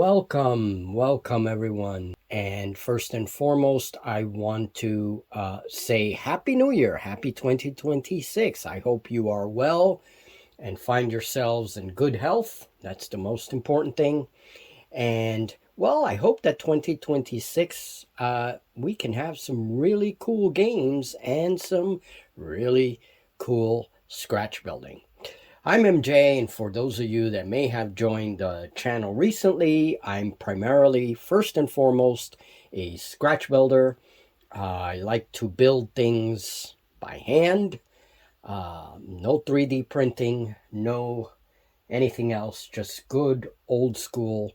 Welcome everyone. And first and foremost, I want to say Happy New Year, Happy 2026. I hope you are well and find yourselves in good health. That's the most important thing. And well, I hope that 2026 we can have some really cool games and some really cool scratch building. I'm MJ, and for those of you that may have joined the channel recently, I'm primarily, first and foremost, a scratch builder. I like to build things by hand, no 3D printing, no anything else, just good old school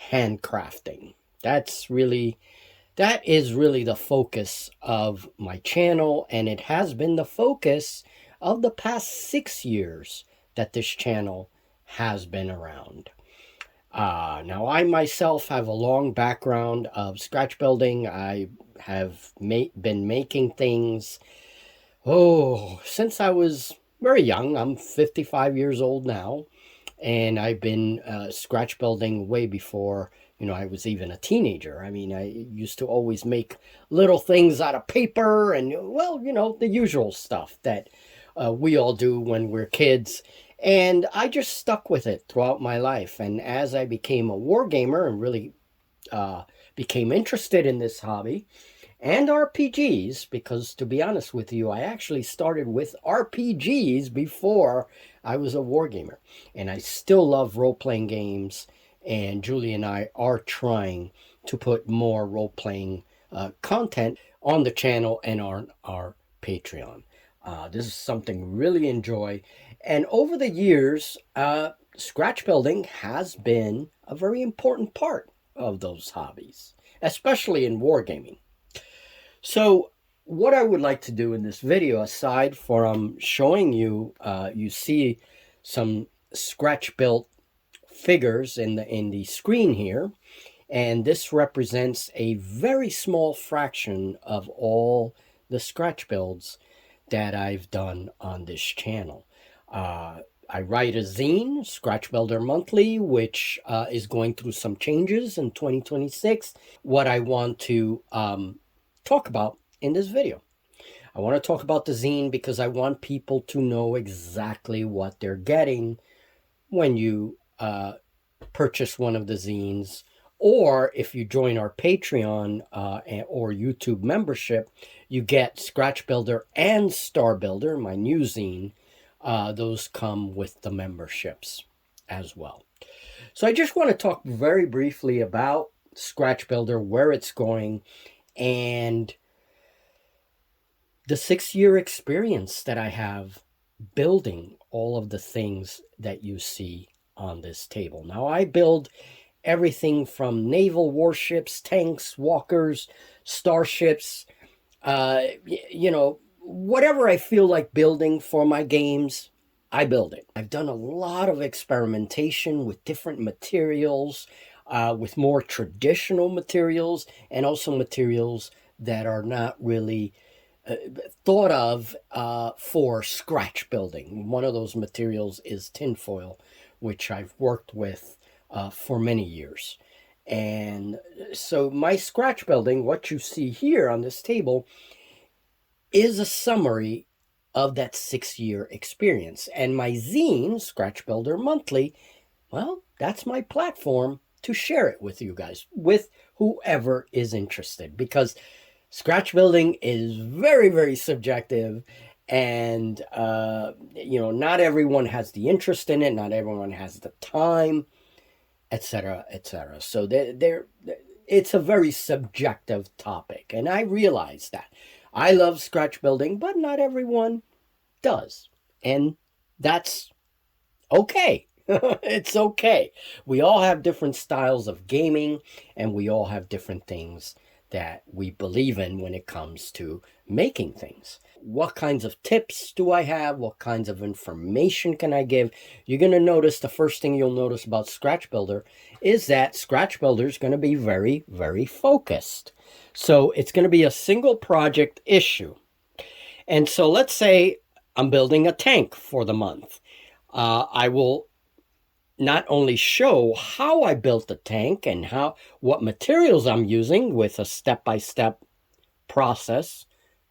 handcrafting. That is really the focus of my channel, and it has been the focus of the past 6 years that this channel has been around. Now, I myself have a long background of scratch building. I have been making things, since I was very young. I'm 55 years old now, and I've been scratch building way before, I was even a teenager. I mean, I used to always make little things out of paper and, well, the usual stuff that we all do when we're kids. And I just stuck with it throughout my life. And as I became a war gamer and really became interested in this hobby and RPGs, because to be honest with you, I actually started with RPGs before I was a war gamer. And I still love role-playing games. And Julie and I are trying to put more role-playing content on the channel and on our Patreon. This is something we really enjoy. And over the years, scratch building has been a very important part of those hobbies, especially in wargaming. So what I would like to do in this video, aside from showing you, you see some scratch built figures in the screen here, and this represents a very small fraction of all the scratch builds that I've done on this channel. I write a zine, Scratch Builder Monthly, which is going through some changes in 2026. What I want to talk about in this video. I want to talk about the zine because I want people to know exactly what they're getting when you purchase one of the zines, or if you join our Patreon or YouTube membership, you get Scratch Builder and Star Builder, my new zine. Those come with the memberships as well. So I just want to talk very briefly about Scratch Builder, where it's going, and the 6-year experience that I have building all of the things that you see on this table. Now, I build everything from naval warships, tanks, walkers, starships, whatever I feel like building for my games, I build it. I've done a lot of experimentation with different materials, with more traditional materials, and also materials that are not really thought of for scratch building. One of those materials is tinfoil, which I've worked with for many years. And so my scratch building, what you see here on this table, is a summary of that 6-year experience. And my zine, Scratch Builder Monthly, well, that's my platform to share it with you guys, with whoever is interested, because scratch building is very, very subjective, and not everyone has the interest in it, not everyone has the time, etc., etc. So it's a very subjective topic, and I realize that. I love scratch building, but not everyone does, and that's okay. It's okay. We all have different styles of gaming, and we all have different things that we believe in when it comes to making things. What kinds of tips do I have? What kinds of information can I give? You're going to notice, the first thing you'll notice about Scratch Builder is that Scratch Builder is going to be very, very focused. So it's going to be a single project issue. And so let's say I'm building a tank for the month. I will not only show how I built the tank and what materials I'm using with a step-by-step process,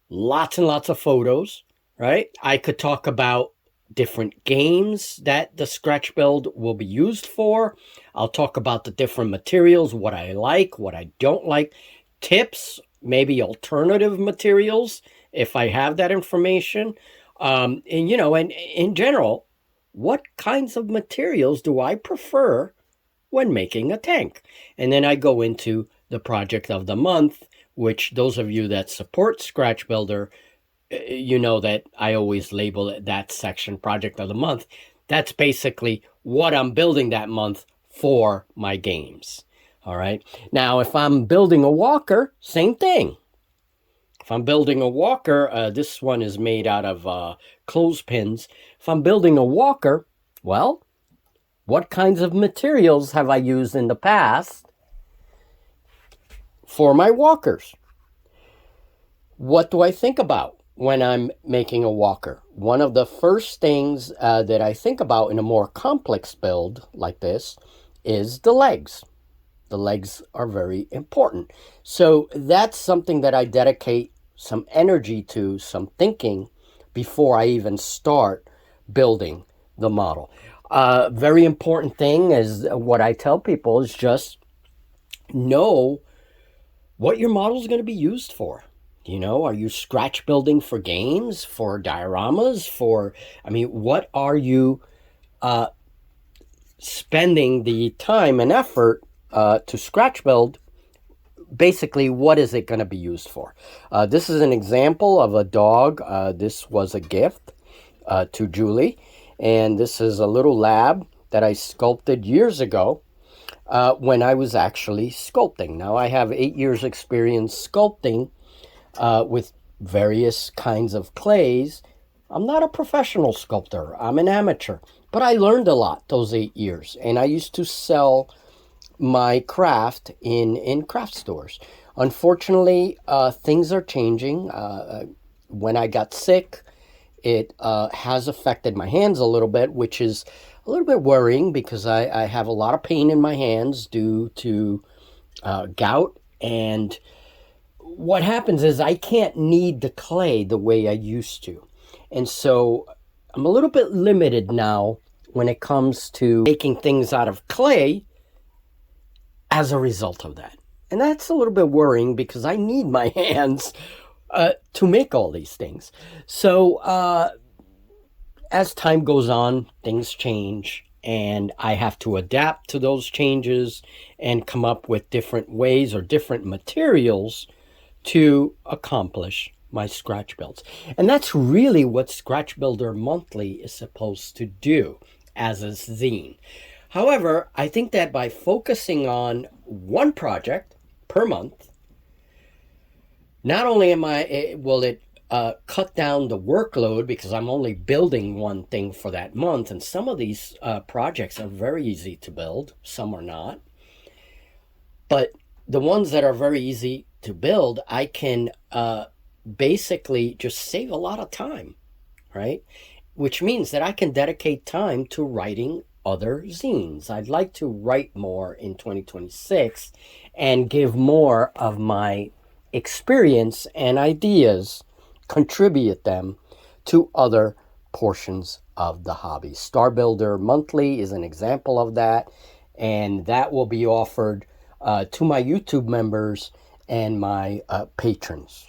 lots and lots of photos, right? I could talk about different games that the scratch build will be used for. I'll talk about the different materials, what I like, what I don't like, tips, maybe alternative materials if I have that information. And in general, what kinds of materials do I prefer when making a tank? And then I go into the project of the month, which those of you that support Scratch Builder, you know that I always label it that section, project of the month. That's basically what I'm building that month for my games. All right. Now, if I'm building a walker, same thing. If I'm building a walker, this one is made out of clothespins. If I'm building a walker, well, what kinds of materials have I used in the past for my walkers? What do I think about when I'm making a walker? One of the first things that I think about in a more complex build like this is the legs. The legs are very important. So that's something that I dedicate some energy to, some thinking before I even start building the model. Very important thing is what I tell people is just know what your model is going to be used for. You know, are you scratch building for games, for dioramas, what are you spending the time and effort to scratch build? Basically, what is it going to be used for? This is an example of a dog. This was a gift to Julie. And this is a little lab that I sculpted years ago when I was actually sculpting. Now, I have 8 years experience sculpting with various kinds of clays. I'm not a professional sculptor. I'm an amateur. But I learned a lot those 8 years. And I used to sell my craft in craft stores. Unfortunately, things are changing. When I got sick, it has affected my hands a little bit, which is a little bit worrying because I have a lot of pain in my hands due to gout. And what happens is I can't knead the clay the way I used to. And so I'm a little bit limited now when it comes to making things out of clay as a result of that. And that's a little bit worrying because I need my hands to make all these things. So as time goes on, things change, and I have to adapt to those changes and come up with different ways or different materials to accomplish my scratch builds. And that's really what Scratch Builder Monthly is supposed to do as a zine. However, I think that by focusing on one project per month, not only will it cut down the workload because I'm only building one thing for that month, and some of these projects are very easy to build, some are not. But the ones that are very easy to build, I can basically just save a lot of time, right? Which means that I can dedicate time to writing other zines. I'd like to write more in 2026 and give more of my experience and ideas, contribute them to other portions of the hobby. Star Builder Monthly is an example of that, and that will be offered to my YouTube members and my patrons.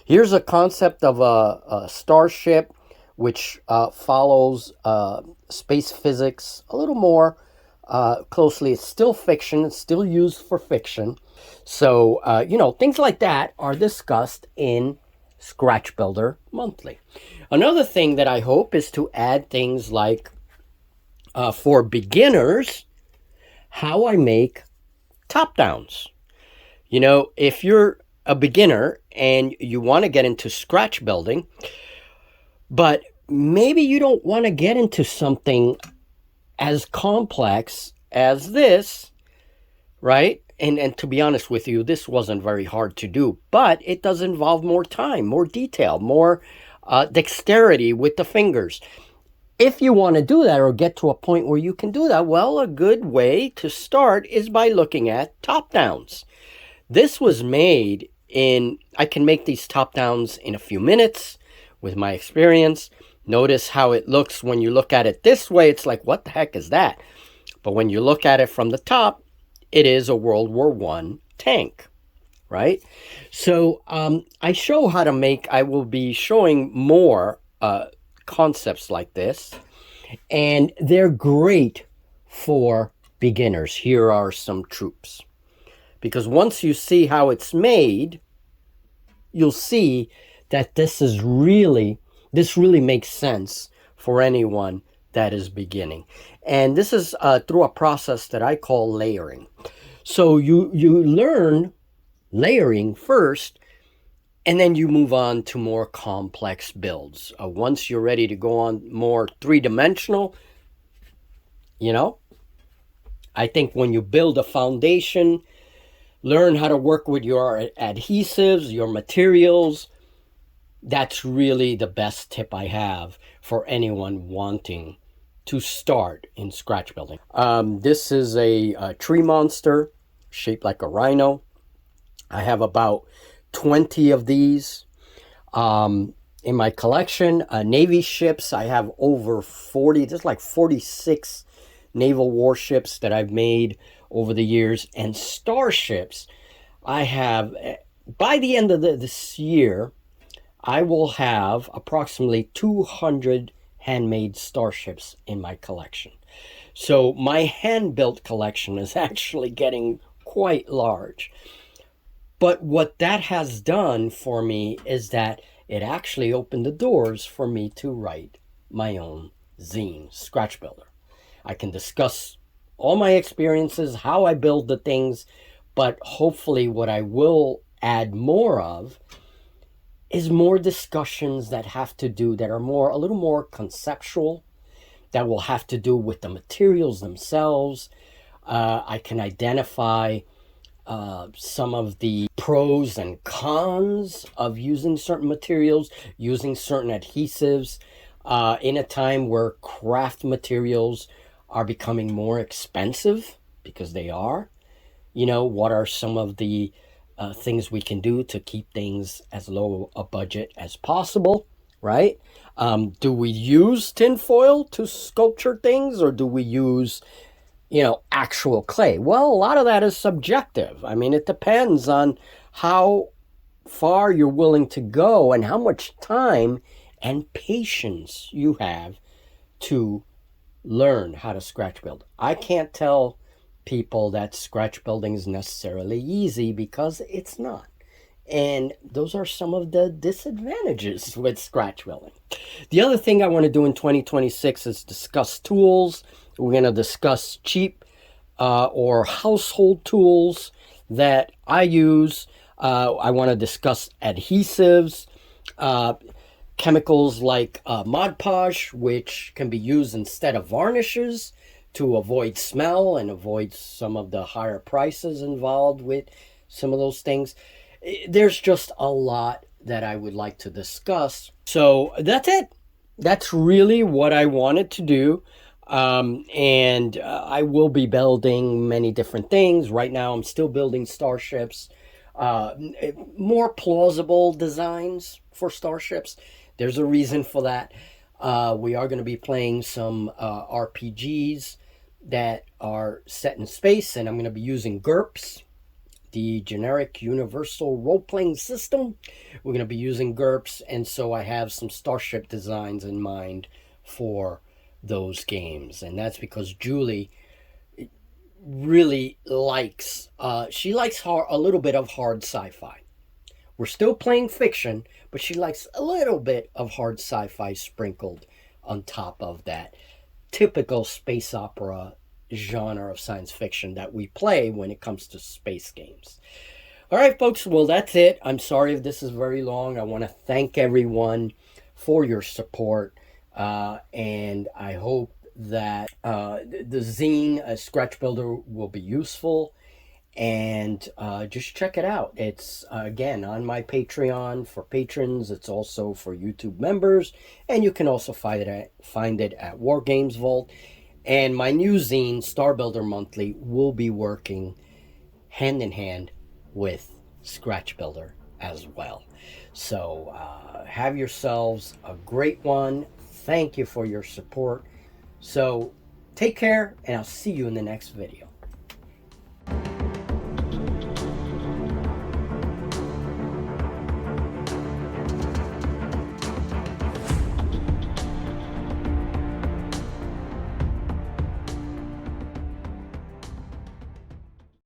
Here's a concept of a starship which follows space physics a little more closely. It's still fiction. It's still used for fiction. So, things like that are discussed in Scratch Builder Monthly. Another thing that I hope is to add things like, for beginners, how I make top-downs. If you're a beginner and you want to get into scratch building, but maybe you don't want to get into something as complex as this, right? And to be honest with you, this wasn't very hard to do, but it does involve more time, more detail, more dexterity with the fingers. if you want to do that or get to a point where you can do that, well, a good way to start is by looking at top downs. This was made I can make these top downs in a few minutes with my experience. Notice how it looks when you look at it this way. It's like, what the heck is that? But when you look at it from the top, it is a World War I tank, right? So I show how to make, I will be showing more concepts like this, and they're great for beginners. Here are some troops. Because once you see how it's made, you'll see that this really makes sense for anyone that is beginning. And this is through a process that I call layering. So you learn layering first, and then you move on to more complex builds. Once you're ready to go on more three-dimensional, I think when you build a foundation, learn how to work with your adhesives, your materials. That's really the best tip I have for anyone wanting to start in scratch building. This is a tree monster shaped like a rhino. I have about 20 of these in my collection. Navy ships, I have over 40. There's like 46 naval warships that I've made over the years. And starships, I have, by the end of this year, I will have approximately 200 handmade starships in my collection. So my hand-built collection is actually getting quite large. But what that has done for me is that it actually opened the doors for me to write my own zine, Scratch Builder. I can discuss all my experiences, how I build the things, but hopefully what I will add more of is more discussions that are a little more conceptual, that will have to do with the materials themselves. I can identify some of the pros and cons of using certain materials, using certain adhesives, in a time where craft materials are becoming more expensive, because they are. What are some of the things we can do to keep things as low a budget as possible, right? Do we use tinfoil to sculpture things, or do we use actual clay? Well, a lot of that is subjective. I mean, it depends on how far you're willing to go and how much time and patience you have to learn how to scratch build. I can't tell people that scratch building is necessarily easy, because it's not. And those are some of the disadvantages with scratch building. The other thing I want to do in 2026 is discuss tools. We're going to discuss cheap or household tools that I use. I want to discuss adhesives, chemicals like Mod Podge, which can be used instead of varnishes to avoid smell and avoid some of the higher prices involved with some of those things. There's just a lot that I would like to discuss. So that's it. That's really what I wanted to do. And I will be building many different things. Right now I'm still building starships, more plausible designs for starships. There's a reason for that. We are going to be playing some RPGs that are set in space, and I'm going to be using GURPS, the generic universal role-playing system. We're going to be using GURPS, and so I have some starship designs in mind for those games. And that's because Julie really likes, she likes a little bit of hard sci-fi. We're still playing fiction, but she likes a little bit of hard sci-fi sprinkled on top of that typical space opera genre of science fiction that we play when it comes to space games. All right, folks, well, that's it. I'm sorry if this is very long. I want to thank everyone for your support, and I hope that the zine Scratch Builder will be useful. and just check it out. It's again on my Patreon for patrons. It's also for YouTube members, and you can also find it at War Games Vault. And my new zine, Star Builder Monthly, will be working hand in hand with Scratch Builder as well. So have yourselves a great one. Thank you for your support. So take care, and I'll see you in the next video.